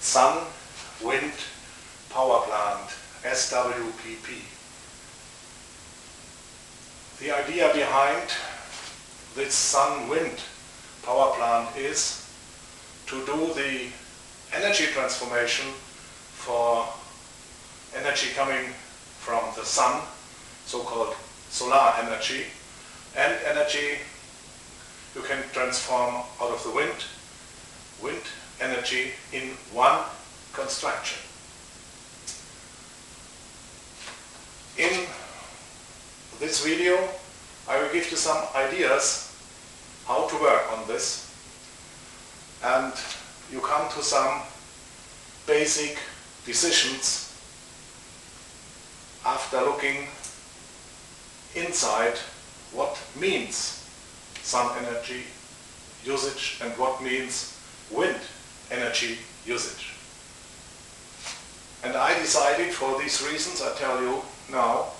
Sun-Wind-Power-Plant, SWPP. The idea behind this sun-wind power plant is to do the energy transformation for energy coming from the sun, so-called solar energy, and energy you can transform out of the wind energy in one construction. In this video I will give you some ideas how to work on this, and you come to some basic decisions after looking inside what means sun energy usage and what means wind energy usage. And I decided, for these reasons I tell you now,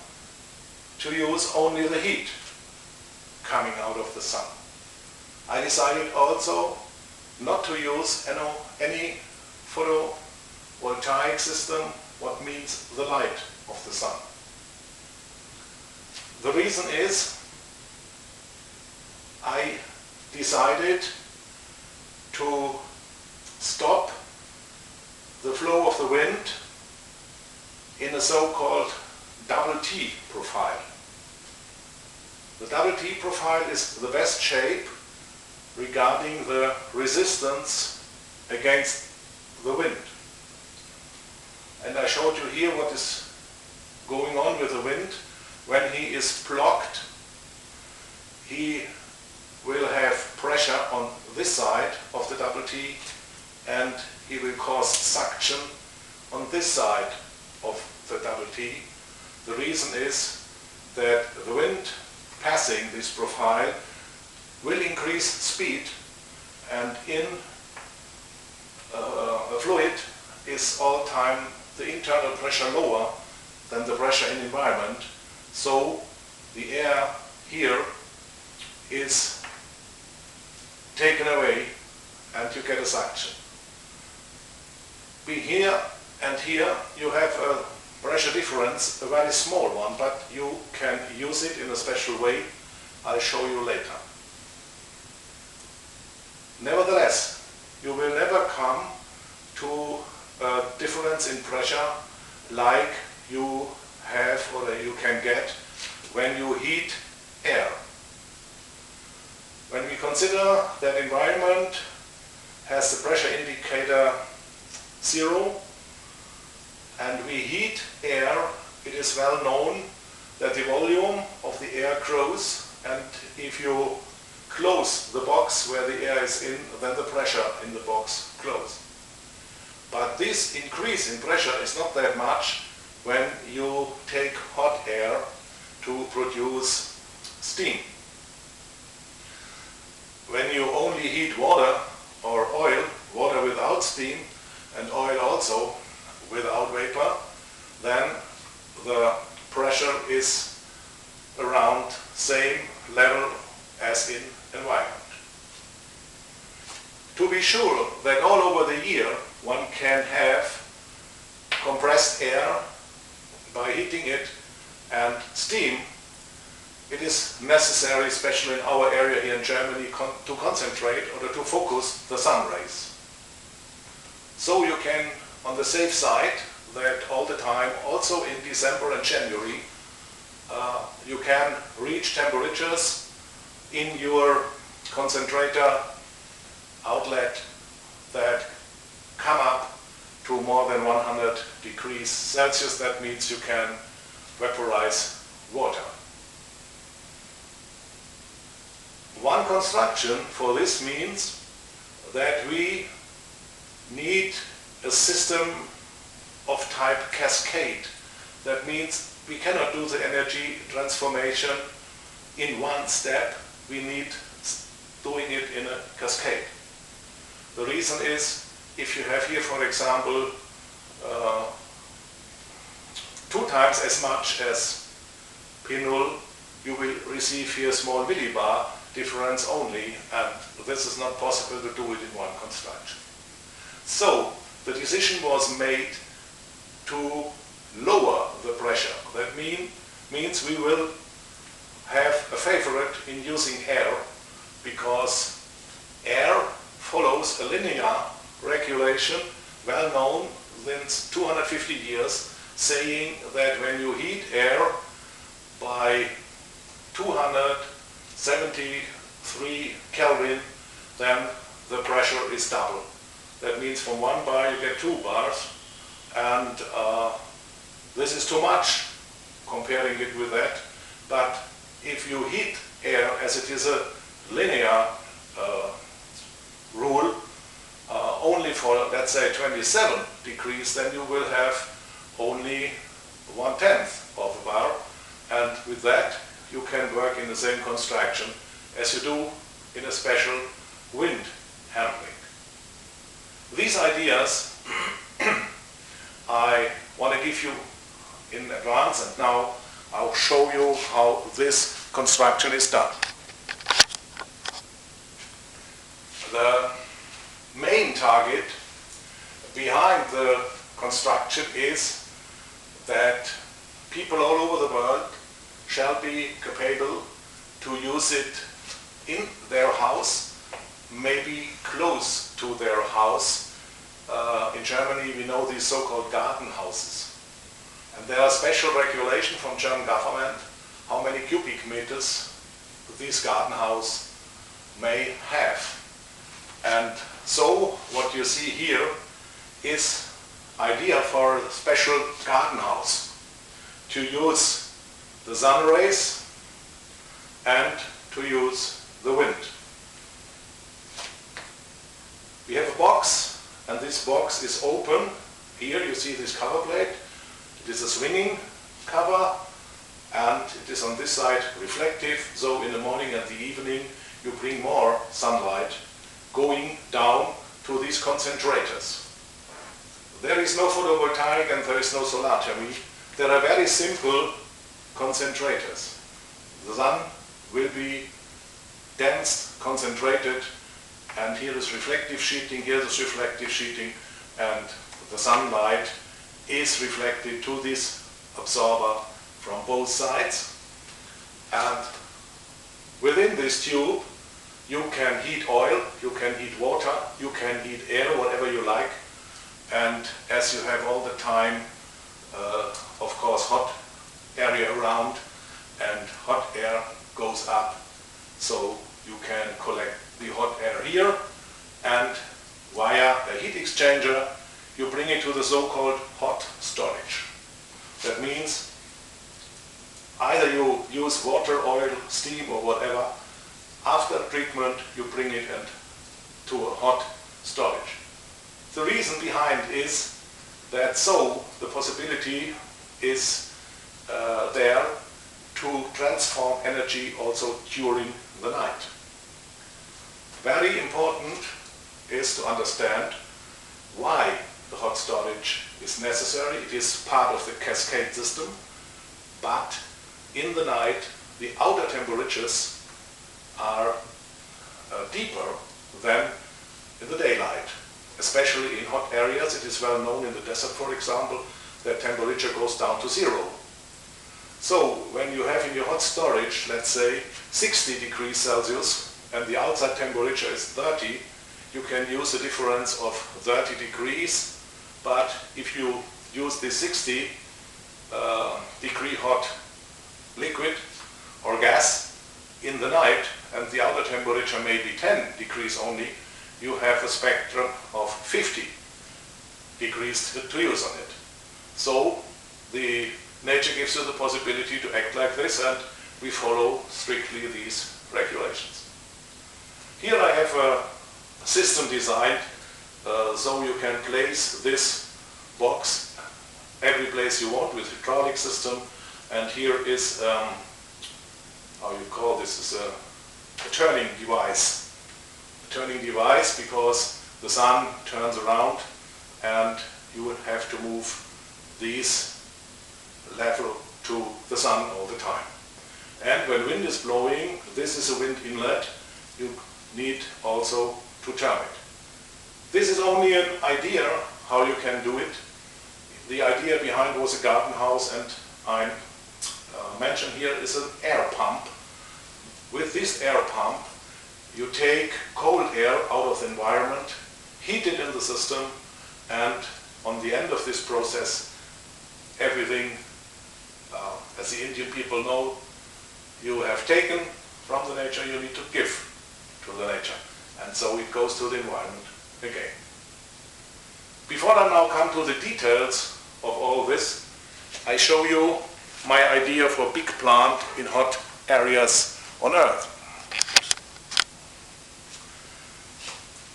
to use only the heat coming out of the sun. I decided also not to use any photovoltaic system, what means the light of the sun. The reason is I decided to stop the flow of the wind in a so-called double T profile. The double T profile is the best shape regarding the resistance against the wind. And I showed you here what is going on with the wind. When he is blocked, he will have pressure on this side of the double T, and he will cause suction on this side of the double T. The reason is that the wind passing this profile will increase speed, and in a fluid is all time the internal pressure lower than the pressure in environment, so the air here is taken away and you get a suction. Here and here you have a pressure difference, a very small one, but you can use it in a special way. I'll show you later. Nevertheless, you will never come to a difference in pressure like you have or you can get when you heat air. When we consider that environment has the pressure indicator 0, and we heat air, it is well known that the volume of the air grows, and if you close the box where the air is in, then the pressure in the box grows. But this increase in pressure is not that much when you take hot air to produce steam. When you only heat water or oil, water without steam and oil also without vapor, then the pressure is around same level as in environment. To be sure that all over the year one can have compressed air by heating it and steam, it is necessary, especially in our area here in Germany, to concentrate or to focus the sun rays. So you can, on the safe side, that all the time, also in December and January, you can reach temperatures in your concentrator outlet that come up to more than 100 degrees Celsius. That means you can vaporize water. One construction for this means that we need a system of type cascade. That means we cannot do the energy transformation in one step. We need doing it in a cascade. The reason is, if you have here, for example, 2 times as much as P0, you will receive here small millibar difference only, and this is not possible to do it in one construction. So the decision was made to lower the pressure. That means we will have a favorite in using air, because air follows a linear regulation, well known since 250 years, saying that when you heat air by 273 Kelvin, then the pressure is double. That means from 1 bar you get 2 bars, and this is too much comparing it with that. But if you heat air, as it is a linear rule, only for, let's say, 27 degrees, then you will have only 1/10 of a bar, and with that you can work in the same construction as you do in a special wind handling. These ideas I want to give you in advance, and now I'll show you how this construction is done. The main target behind the construction is that people all over the world shall be capable to use it in their house, maybe close to their house. In Germany we know these so-called garden houses. And there are special regulations from German government how many cubic meters this garden house may have. And so what you see here is idea for a special garden house to use the sun rays and to use the wind. We have a box, and this box is open. Here you see this cover plate. It is a swinging cover, and it is on this side reflective, so in the morning and the evening you bring more sunlight going down to these concentrators. There is no photovoltaic and there is no solar thermy. There are very simple concentrators. The sun will be dense, concentrated, and here is reflective sheeting, here is reflective sheeting, and the sunlight is reflected to this absorber from both sides. And within this tube you can heat oil, you can heat water, you can heat air, whatever you like. And as you have all the time, of course, hot area around, and hot air goes up, so you can collect the hot air here, and via a heat exchanger you bring it to the so-called hot storage. That means either you use water, oil, steam or whatever. After treatment you bring it to a hot storage. The reason behind is that so the possibility is there to transform energy also during the night. Very important is to understand why the hot storage is necessary. It is part of the cascade system, but in the night the outer temperatures are deeper than in the daylight. Especially in hot areas, it is well known in the desert, for example, that temperature goes down to 0. So when you have in your hot storage, let's say 60 degrees Celsius, and the outside temperature is 30, you can use a difference of 30 degrees, but if you use this 60 degree hot liquid or gas in the night, and the outer temperature may be 10 degrees only, you have a spectrum of 50 degrees to use on it. So the nature gives you the possibility to act like this, and we follow strictly these regulations. Here I have a system designed so you can place this box every place you want with hydraulic system, and here is how you call this, is a turning device. A turning device because the sun turns around and you will have to move these level to the sun all the time. And when wind is blowing, this is a wind inlet, you need also to turn it. This is only an idea how you can do it. The idea behind was a garden house, and I mentioned here is an air pump. With this air pump, you take cold air out of the environment, heat it in the system, and on the end of this process, everything, as the Indian people know, you have taken from the nature, you need to give to the nature. And so it goes to the environment again. Before I now come to the details of all this, I show you my idea for a big plant in hot areas on Earth.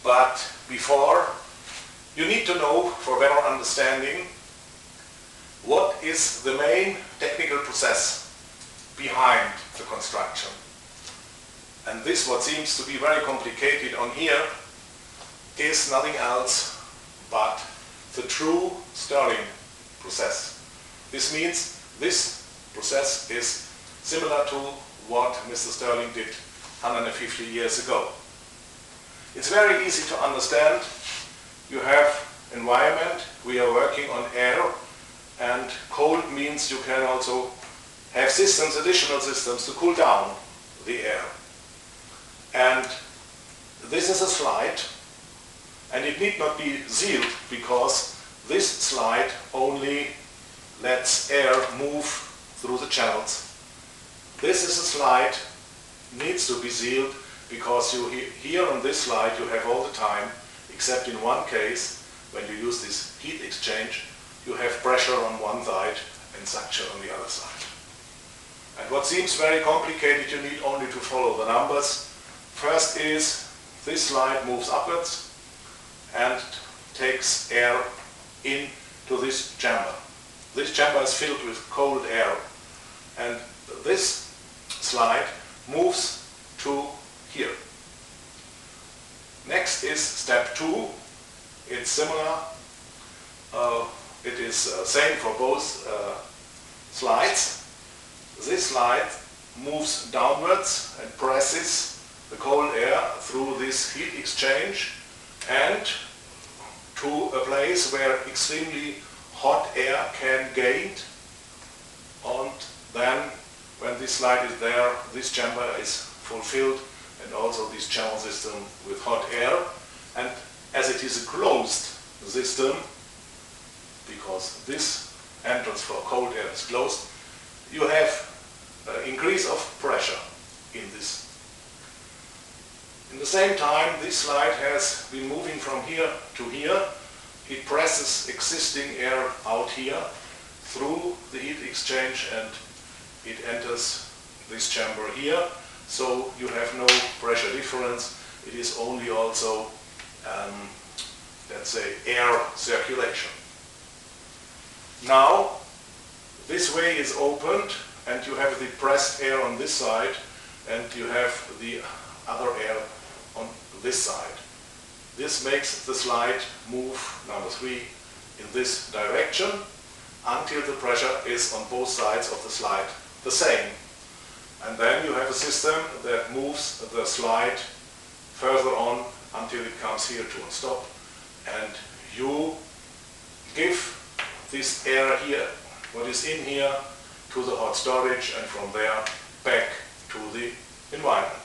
But before, you need to know, for better understanding, what is the main technical process behind the construction. And this, what seems to be very complicated on here, is nothing else but the true stirring process. This means this process is similar to what Mr. Stirling did 150 years ago. It's very easy to understand. You have environment, we are working on air, and cold means you can also have systems, additional systems to cool down the air. And this is a slide, and it need not be sealed because this slide only lets air move through the channels. This is a slide, needs to be sealed because you here on this slide you have all the time, except in one case, when you use this heat exchange, you have pressure on one side and suction on the other side. And what seems very complicated, you need only to follow the numbers. First is this slide moves upwards and takes air into this chamber. This chamber is filled with cold air, and this slide moves to here. Next is step 2. It's similar. It is same for both slides. This slide moves downwards and presses the cold air through this heat exchange and to a place where extremely hot air can gain, and then when this slide is there, this chamber is fulfilled, and also this channel system with hot air. And as it is a closed system, because this entrance for cold air is closed, you have increase of pressure in this. In the same time, this slide has been moving from here to here. It presses existing air out here through the heat exchange, and it enters this chamber here. So you have no pressure difference. It is only also, let's say, air circulation. Now, this way is opened, and you have the pressed air on this side, and you have the other air on this side. This makes the slide move, number 3, in this direction until the pressure is on both sides of the slide the same. And then you have a system that moves the slide further on until it comes here to a stop, and you give this air here, what is in here, to the hot storage, and from there back to the environment.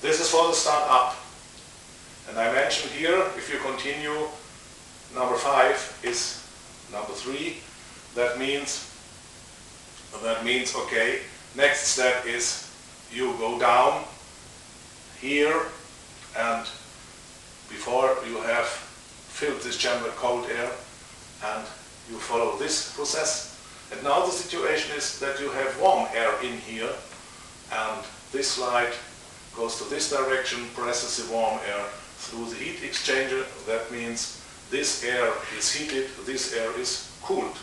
This is for the start up. And I mentioned here, if you continue, number 5 is number 3. That means, okay, next step is you go down here, and before you have filled this chamber with cold air, and you follow this process. And now the situation is that you have warm air in here, and this slide goes to this direction, presses the warm air through the heat exchanger. That means this air is heated, this air is cooled.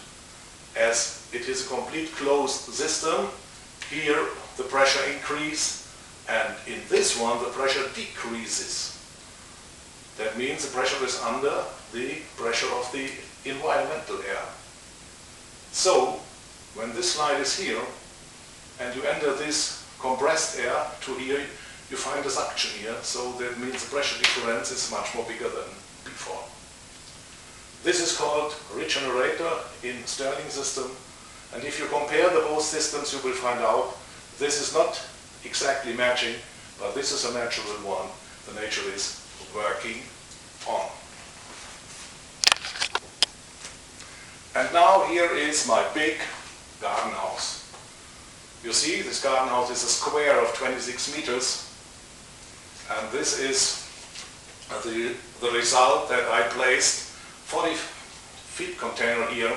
As it is a complete closed system, here the pressure increases, and in this one the pressure decreases. That means the pressure is under the pressure of the environmental air. So, when this slide is here, and you enter this compressed air to here, you find a suction here, so that means the pressure difference is much more bigger than before. This is called regenerator in Stirling system, and if you compare the both systems you will find out this is not exactly matching, but this is a natural one the nature is working on. And now here is my big garden house. You see, this garden house is a square of 26 meters, and this is the result that I placed 40 feet container here,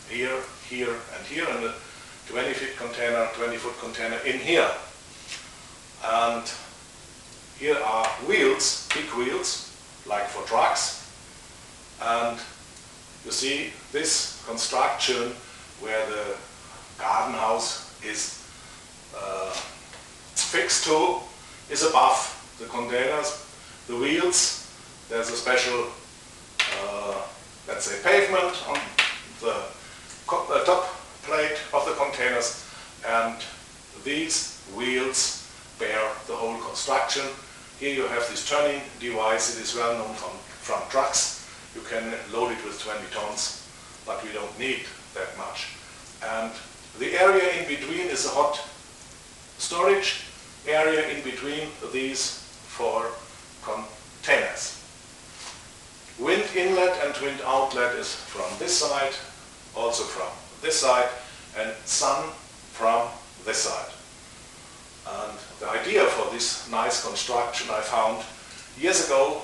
here, here, and here, and a 20 feet container, 20 foot container in here. And here are wheels, big wheels, like for trucks. And you see this construction where the garden house is fixed to is above the containers. The wheels, there's a special, let's say, pavement on the top plate of the containers, and these wheels bear the whole construction. Here you have this turning device. It is well known from trucks. You can load it with 20 tons, but we don't need that much. And the area in between is a hot storage area in between these four containers. Wind inlet and wind outlet is from this side, also from this side, and sun from this side. And the idea for this nice construction I found years ago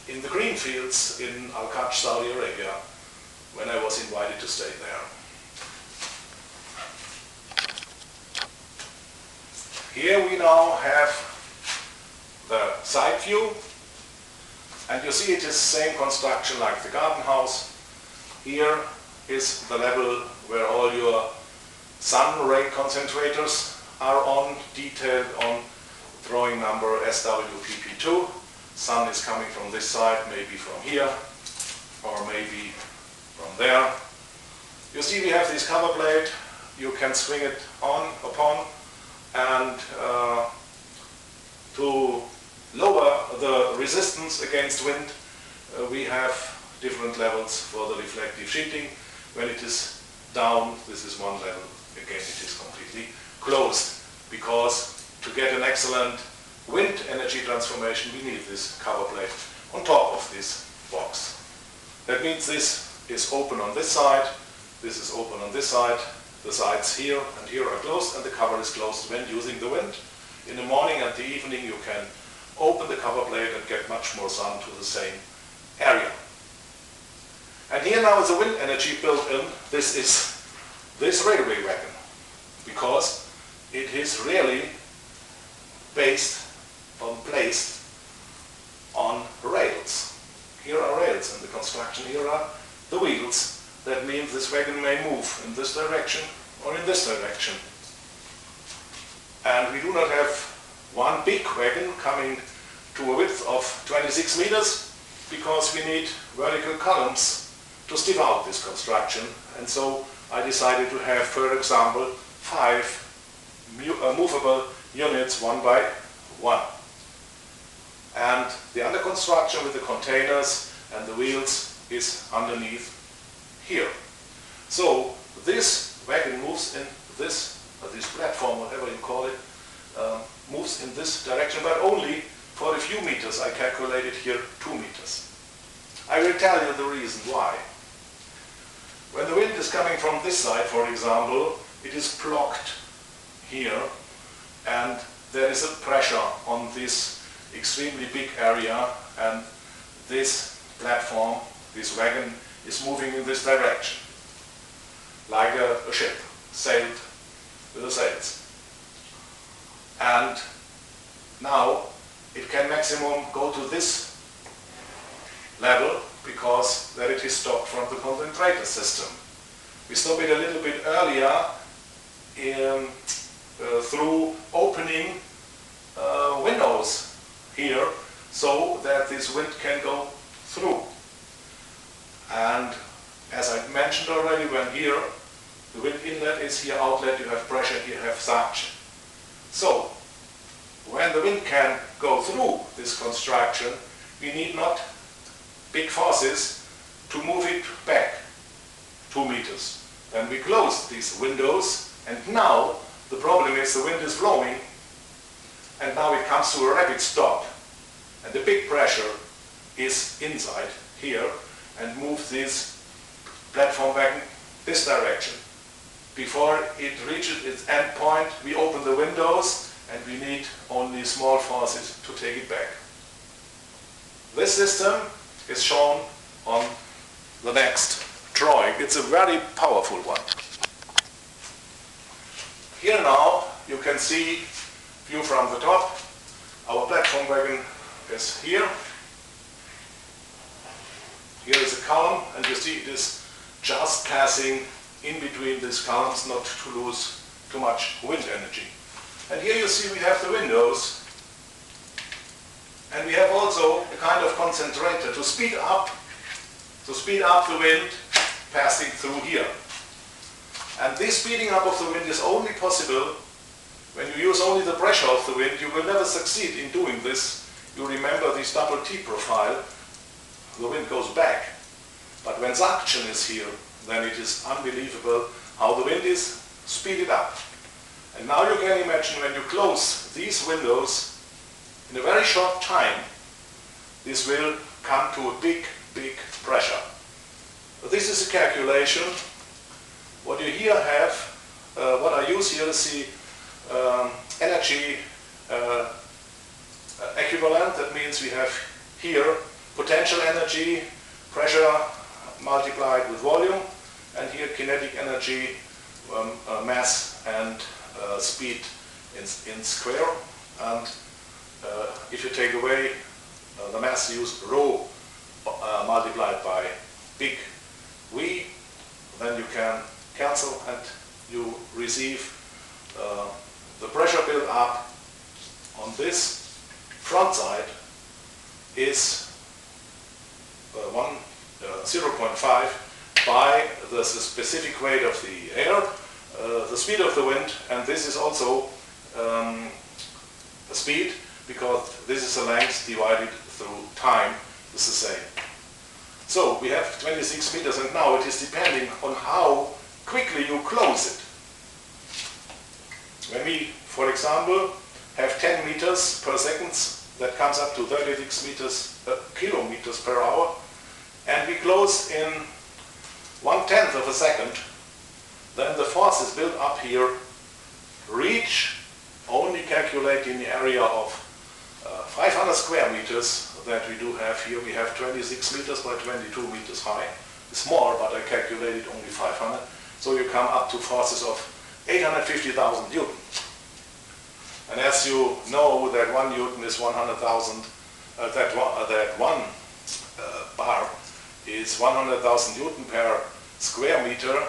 in the green fields in Al-Khaj, Saudi Arabia, when I was invited to stay there. Here we now have the side view, and you see it is the same construction like the garden house. Here is the level where all your sun ray concentrators are on, detailed on drawing number SWPP2. Sun is coming from this side, maybe from here, or maybe from there. You see we have this cover plate. You can swing it on, upon, and to lower the resistance against wind, we have different levels for the reflective sheeting. When it is down, this is one level. Again, it is completely closed, because to get an excellent wind energy transformation, we need this cover plate on top of this box. That means this is open on this side, this is open on this side, the sides here and here are closed, and the cover is closed when using the wind. In the morning and the evening you can open the cover plate and get much more sun to the same area. And here now is the wind energy built in. This is this railway wagon, because it is really placed on rails. Here are rails in the construction, here are the wheels. That means this wagon may move in this direction or in this direction. And we do not have one big wagon coming to a width of 26 meters, because we need vertical columns to stiff out this construction. And so I decided to have, for example, 5 movable units, one by one. And the under construction with the containers and the wheels is underneath here. So this wagon moves in this platform, whatever you call it, moves in this direction, but only for a few meters. I calculated here 2 meters. I will tell you the reason why. When the wind is coming from this side, for example, it is blocked here, and there is a pressure on this extremely big area, and this platform, this wagon, is moving in this direction, like a ship sailed with the sails. And now it can maximum go to this level, because there it is stopped from the concentrator system. We stop it a little bit earlier through opening windows here, so that this wind can go through. And as I mentioned already, when here the wind inlet is here, outlet, you have pressure, here you have suction. So when the wind can go through this construction, we need not big forces to move it back 2 meters. Then we close these windows, and now the problem is the wind is blowing, and now it comes to a rapid stop, and the big pressure is inside here and moves this platform back in this direction. Before it reaches its end point, we open the windows and we need only small forces to take it back. This system is shown on the next drawing. It's a very powerful one. Here now you can see view from the top. Our platform wagon is here. Here is a column, and you see it is just passing in between these columns, not to lose too much wind energy. And here you see we have the windows, and we have also a kind of concentrator to speed up the wind passing through here. And this speeding up of the wind is only possible when you use only the pressure of the wind. You will never succeed in doing this. You remember this double T profile, the wind goes back. But when suction is here, then it is unbelievable how the wind is speeded up. And now you can imagine when you close these windows, in a very short time, this will come to a big, big pressure. This is a calculation. What you here have, what I use here is the energy equivalent. That means we have here potential energy, pressure multiplied with volume, and here kinetic energy, mass and speed in square. And if you take away the mass, use rho multiplied by big V, then you can cancel and you receive the pressure build up on this front side is 0.5 by the specific weight of the air, the speed of the wind, and this is also the speed, because this is the length divided through time, is the same. So we have 26 meters, and now it is depending on how quickly you close it. When we, for example, have 10 meters per second, that comes up to 36 kilometers per hour, and we close in 1/10 of a second, then the forces built up here reach, only calculating the area of 500 square meters that we do have here. We have 26 meters by 22 meters high. It's more, but I calculated only 500. So you come up to forces of 850,000 Newton. And as you know that 1 Newton is 100,000, that one bar is 100,000 Newton per square meter,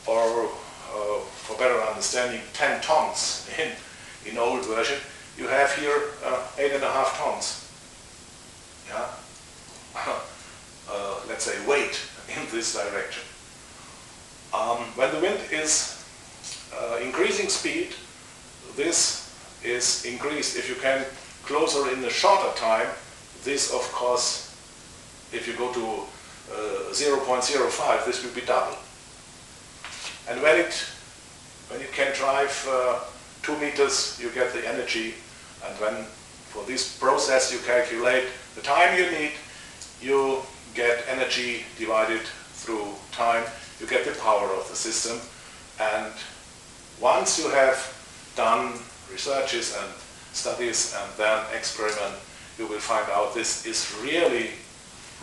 or for better understanding, 10 tons in old version. You have here 8.5 tons. Yeah, let's say weight in this direction. When the wind is increasing speed, this is increased. If you can closer in a shorter time, this of course, if you go to 0.05, this will be double. And when it can drive 2 meters, you get the energy, and when for this process you calculate the time you need, you get energy divided through time, you get the power of the system. And once you have done researches and studies and then experiment, you will find out this is really,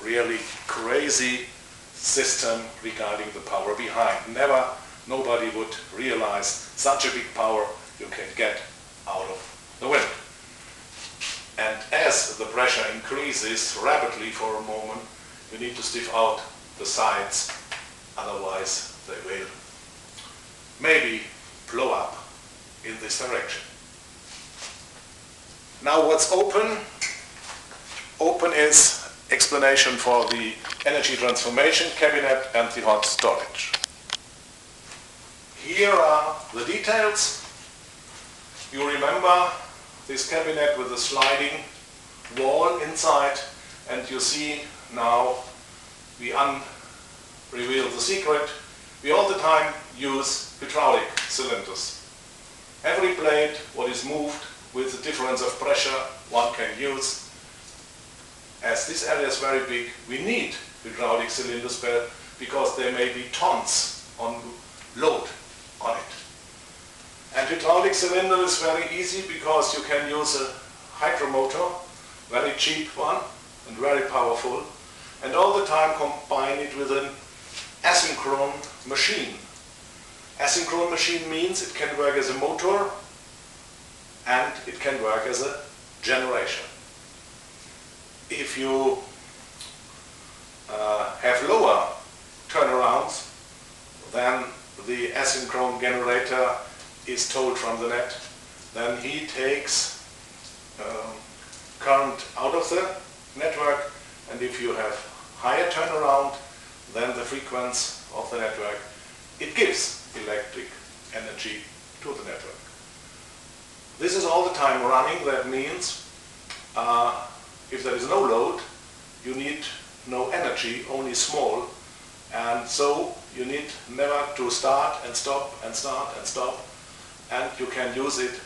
really crazy system regarding the power behind. Nobody would realize such a big power you can get out of the wind. And as the pressure increases rapidly for a moment, you need to stiff out the sides, otherwise they will maybe blow up in this direction. Now what's open? Open is explanation for the energy transformation cabinet and the hot storage. Here are the details. You remember this cabinet with a sliding wall inside, and you see now we reveal the secret, we all the time use hydraulic cylinders. Every blade what is moved with the difference of pressure one can use. As this area is very big, we need hydraulic cylinders because there may be tons on load on it. And hydraulic cylinder is very easy because you can use a hydromotor, very cheap one and very powerful, and all the time combine it with an asynchronous machine. Asynchronous machine means it can work as a motor and it can work as a generation. If you have lower turnarounds, then the asynchronous generator is told from the net, then he takes current out of the network, and if you have higher turnaround than the frequency of the network, it gives electric energy to the network. This is all the time running. That means if there is no load, you need no energy, only small, and so you need never to start and stop and start and stop, and you can use it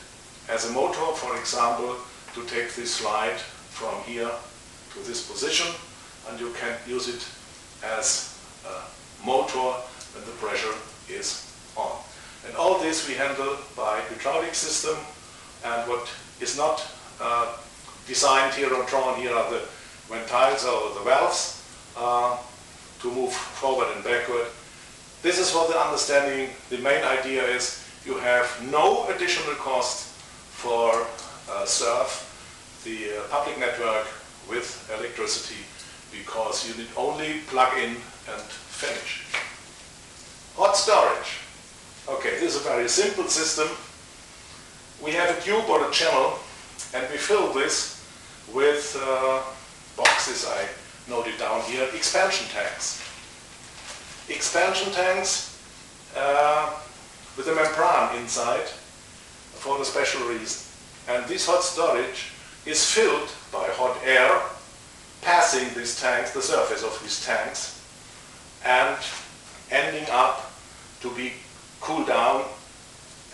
as a motor, for example, to take this slide from here to this position, and you can use it as a motor when the pressure is on. And all this we handle by hydraulic system, and what is not designed here or drawn here are the ventiles or the valves to move forward and backward. This is for the understanding. The main idea is you have no additional cost for serve the public network with electricity, because you need only plug in and finish. Hot storage. Okay, this is a very simple system. We have a tube or a channel, and we fill this with boxes, I noted down here, expansion tanks. Expansion tanks with a membrane inside for a special reason. And this hot storage is filled by hot air passing these tanks, the surface of these tanks, and ending up to be cooled down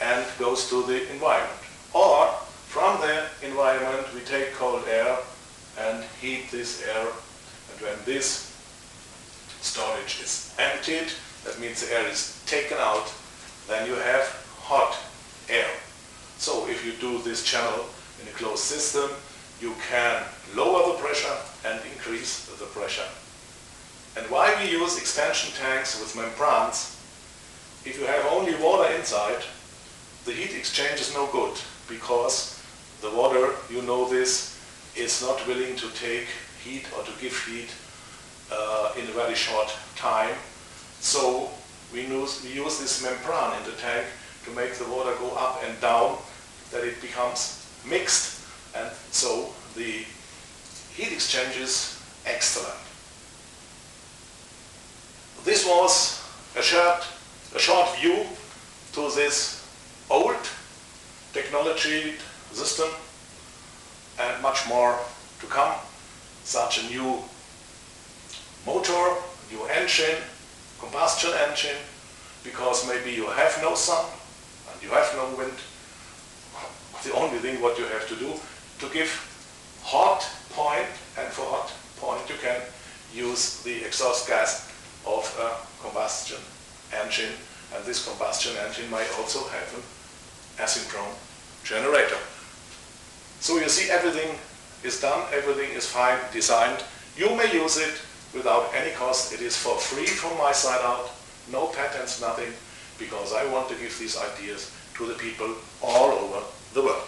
and goes to the environment. Or from the environment we take cold air and heat this air, and when this storage is emptied, that means the air is taken out, then you have hot air. So if you do this channel in a closed system, you can lower the pressure and increase the pressure. And why we use expansion tanks with membranes? If you have only water inside, the heat exchange is no good, because the water, you know this, is not willing to take heat or to give heat in a very short time. So we use this membrane in the tank to make the water go up and down, that it becomes mixed, and so the heat exchange is excellent. This was a short view to this old technology system, and much more to come. Such a new motor, new engine, combustion engine, because maybe you have no sun and you have no wind. The only thing what you have to do to give hot point, and for hot point you can use the exhaust gas of a combustion engine, and this combustion engine might also have an asynchronous generator. So you see, everything is done, everything is fine designed. You may use it without any cost. It is for free from my side out, no patents, nothing, because I want to give these ideas to the people all over the world.